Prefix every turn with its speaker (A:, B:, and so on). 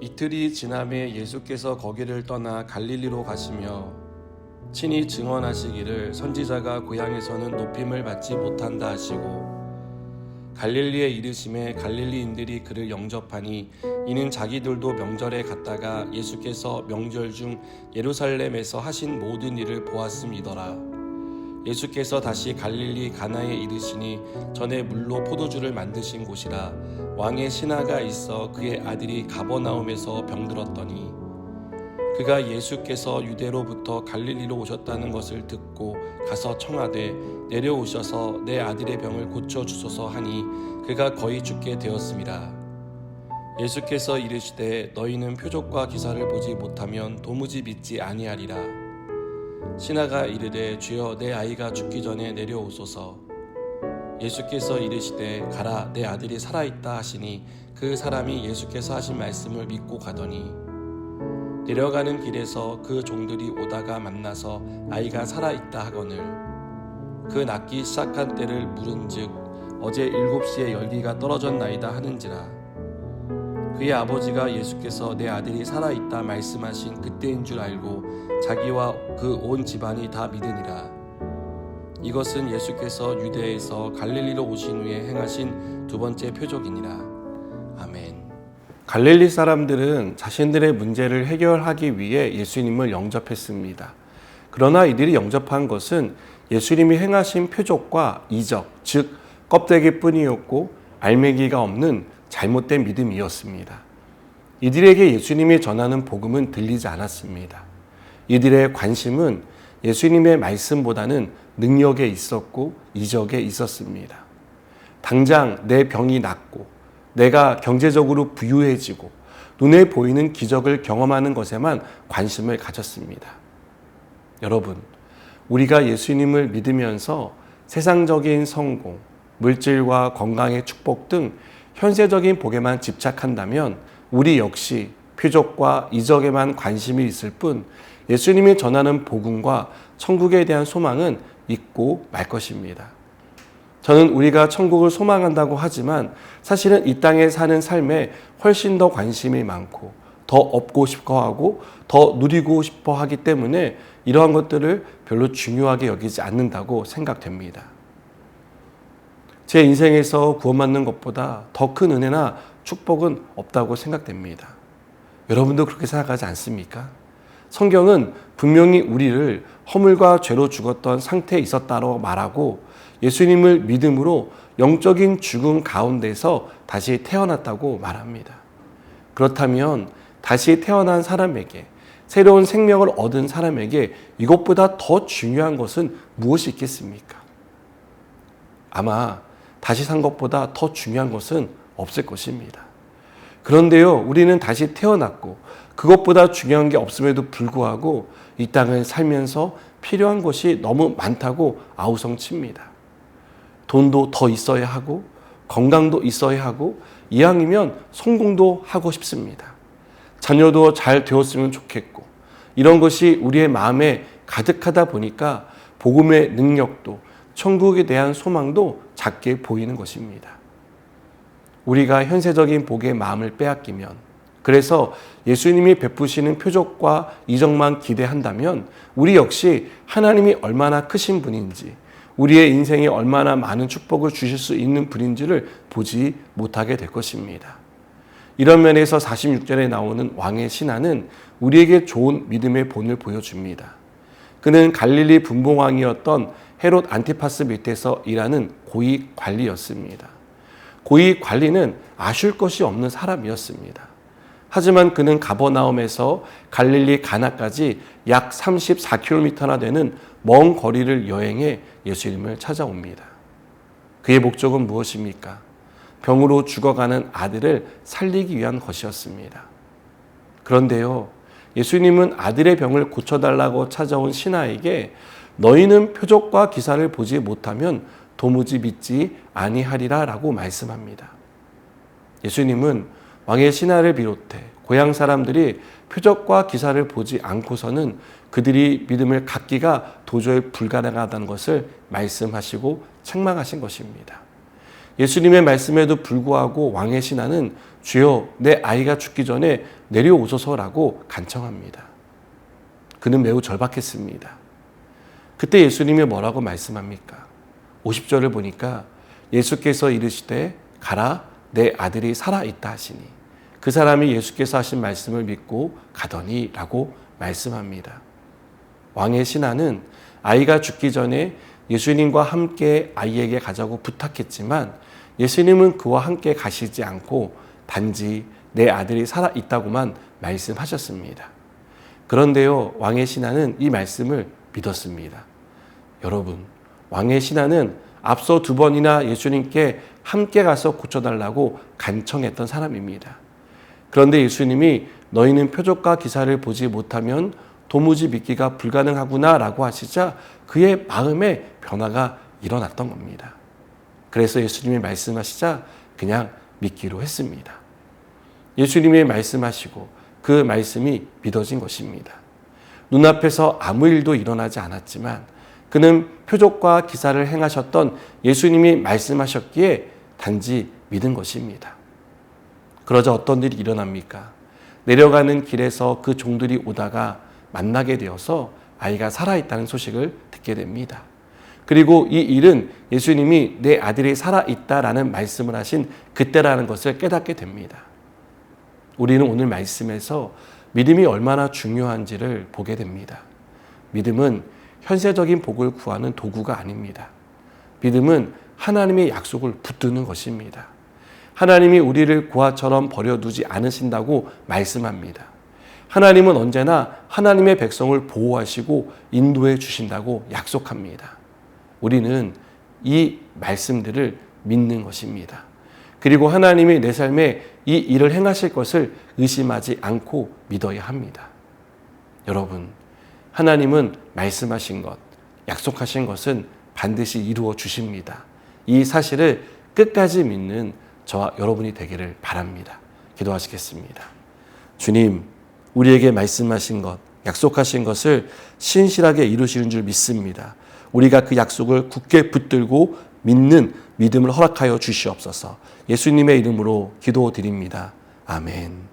A: 이틀이 지남에 예수께서 거기를 떠나 갈릴리로 가시며 친히 증언하시기를 선지자가 고향에서는 높임을 받지 못한다 하시고 갈릴리에 이르심에 갈릴리인들이 그를 영접하니 이는 자기들도 명절에 갔다가 예수께서 명절 중 예루살렘에서 하신 모든 일을 보았음이더라. 예수께서 다시 갈릴리 가나에 이르시니 전에 물로 포도주를 만드신 곳이라. 왕의 신하가 있어 그의 아들이 가버나움에서 병들었더니 그가 예수께서 유대로부터 갈릴리로 오셨다는 것을 듣고 가서 청하되 내려오셔서 내 아들의 병을 고쳐주소서 하니 그가 거의 죽게 되었음이라. 예수께서 이르시되 너희는 표적과 기사를 보지 못하면 도무지 믿지 아니하리라. 신하가 이르되 주여 내 아이가 죽기 전에 내려오소서. 예수께서 이르시되 가라 내 아들이 살아있다 하시니 그 사람이 예수께서 하신 말씀을 믿고 가더니 내려가는 길에서 그 종들이 오다가 만나서 아이가 살아있다 하거늘 그 낫기 시작한 때를 물은즉 어제 7시에 열기가 떨어졌나이다 하는지라. 그의 아버지가 예수께서 내 아들이 살아있다 말씀하신 그때인 줄 알고 자기와 그 온 집안이 다 믿으니라. 이것은 예수께서 유대에서 갈릴리로 오신 후에 행하신 두 번째 표적이니라. 아멘. 갈릴리 사람들은 자신들의 문제를 해결하기 위해 예수님을 영접했습니다. 그러나 이들이 영접한 것은 예수님이 행하신 표적과 이적, 즉 껍데기뿐이었고 알맹이가 없는 잘못된 믿음이었습니다. 이들에게 예수님이 전하는 복음은 들리지 않았습니다. 이들의 관심은 예수님의 말씀보다는 능력에 있었고 이적에 있었습니다. 당장 내 병이 낫고 내가 경제적으로 부유해지고 눈에 보이는 기적을 경험하는 것에만 관심을 가졌습니다. 여러분, 우리가 예수님을 믿으면서 세상적인 성공, 물질과 건강의 축복 등 현세적인 복에만 집착한다면 우리 역시 표적과 이적에만 관심이 있을 뿐 예수님이 전하는 복음과 천국에 대한 소망은 잊고 말 것입니다. 저는 우리가 천국을 소망한다고 하지만 사실은 이 땅에 사는 삶에 훨씬 더 관심이 많고 더 얻고 싶어하고 더 누리고 싶어하기 때문에 이러한 것들을 별로 중요하게 여기지 않는다고 생각됩니다. 제 인생에서 구원받는 것보다 더 큰 은혜나 축복은 없다고 생각됩니다. 여러분도 그렇게 생각하지 않습니까? 성경은 분명히 우리를 허물과 죄로 죽었던 상태에 있었다고 말하고 예수님을 믿음으로 영적인 죽음 가운데서 다시 태어났다고 말합니다. 그렇다면 다시 태어난 사람에게, 새로운 생명을 얻은 사람에게 이것보다 더 중요한 것은 무엇이 있겠습니까? 아마 다시 산 것보다 더 중요한 것은 없을 것입니다. 그런데요, 우리는 다시 태어났고 그것보다 중요한 게 없음에도 불구하고 이 땅을 살면서 필요한 것이 너무 많다고 아우성칩니다. 돈도 더 있어야 하고 건강도 있어야 하고 이왕이면 성공도 하고 싶습니다. 자녀도 잘 되었으면 좋겠고 이런 것이 우리의 마음에 가득하다 보니까 복음의 능력도 천국에 대한 소망도 작게 보이는 것입니다. 우리가 현세적인 복의 마음을 빼앗기면, 그래서 예수님이 베푸시는 표적과 이적만 기대한다면 우리 역시 하나님이 얼마나 크신 분인지, 우리의 인생에 얼마나 많은 축복을 주실 수 있는 분인지를 보지 못하게 될 것입니다. 이런 면에서 46절에 나오는 왕의 신하는 우리에게 좋은 믿음의 본을 보여줍니다. 그는 갈릴리 분봉왕이었던 헤롯 안티파스 밑에서 일하는 고위 관리였습니다. 고위 관리는 아쉬울 것이 없는 사람이었습니다. 하지만 그는 가버나움에서 갈릴리 가나까지 약 34km나 되는 먼 거리를 여행해 예수님을 찾아옵니다. 그의 목적은 무엇입니까? 병으로 죽어가는 아들을 살리기 위한 것이었습니다. 그런데요, 예수님은 아들의 병을 고쳐달라고 찾아온 신하에게 너희는 표적과 기사를 보지 못하면 도무지 믿지 아니하리라 라고 말씀합니다. 예수님은 왕의 신하를 비롯해 고향 사람들이 표적과 기사를 보지 않고서는 그들이 믿음을 갖기가 도저히 불가능하다는 것을 말씀하시고 책망하신 것입니다. 예수님의 말씀에도 불구하고 왕의 신하는 주여 내 아이가 죽기 전에 내려오소서라고 간청합니다. 그는 매우 절박했습니다. 그때 예수님이 뭐라고 말씀합니까? 50절을 보니까 예수께서 이르시되 가라 내 아들이 살아있다 하시니 그 사람이 예수께서 하신 말씀을 믿고 가더니 라고 말씀합니다. 왕의 신하는 아이가 죽기 전에 예수님과 함께 아이에게 가자고 부탁했지만 예수님은 그와 함께 가시지 않고 단지 내 아들이 살아있다고만 말씀하셨습니다. 그런데요, 왕의 신하는 이 말씀을 믿었습니다. 여러분, 왕의 신하는 앞서 2번이나 예수님께 함께 가서 고쳐달라고 간청했던 사람입니다. 그런데 예수님이 너희는 표적과 기사를 보지 못하면 도무지 믿기가 불가능하구나 라고 하시자 그의 마음에 변화가 일어났던 겁니다. 그래서 예수님이 말씀하시자 그냥 믿기로 했습니다. 예수님이 말씀하시고 그 말씀이 믿어진 것입니다. 눈앞에서 아무 일도 일어나지 않았지만 그는 표적과 기사를 행하셨던 예수님이 말씀하셨기에 단지 믿은 것입니다. 그러자 어떤 일이 일어납니까? 내려가는 길에서 그 종들이 오다가 만나게 되어서 아이가 살아있다는 소식을 듣게 됩니다. 그리고 이 일은 예수님이 내 아들이 살아있다라는 말씀을 하신 그때라는 것을 깨닫게 됩니다. 우리는 오늘 말씀에서 믿음이 얼마나 중요한지를 보게 됩니다. 믿음은 현세적인 복을 구하는 도구가 아닙니다. 믿음은 하나님의 약속을 붙드는 것입니다. 하나님이 우리를 고아처럼 버려두지 않으신다고 말씀합니다. 하나님은 언제나 하나님의 백성을 보호하시고 인도해 주신다고 약속합니다. 우리는 이 말씀들을 믿는 것입니다. 그리고 하나님이 내 삶에 이 일을 행하실 것을 의심하지 않고 믿어야 합니다. 여러분, 하나님은 말씀하신 것, 약속하신 것은 반드시 이루어 주십니다. 이 사실을 끝까지 믿는 저와 여러분이 되기를 바랍니다. 기도하시겠습니다. 주님, 우리에게 말씀하신 것, 약속하신 것을 신실하게 이루시는 줄 믿습니다. 우리가 그 약속을 굳게 붙들고 믿는 믿음을 허락하여 주시옵소서. 예수님의 이름으로 기도드립니다. 아멘.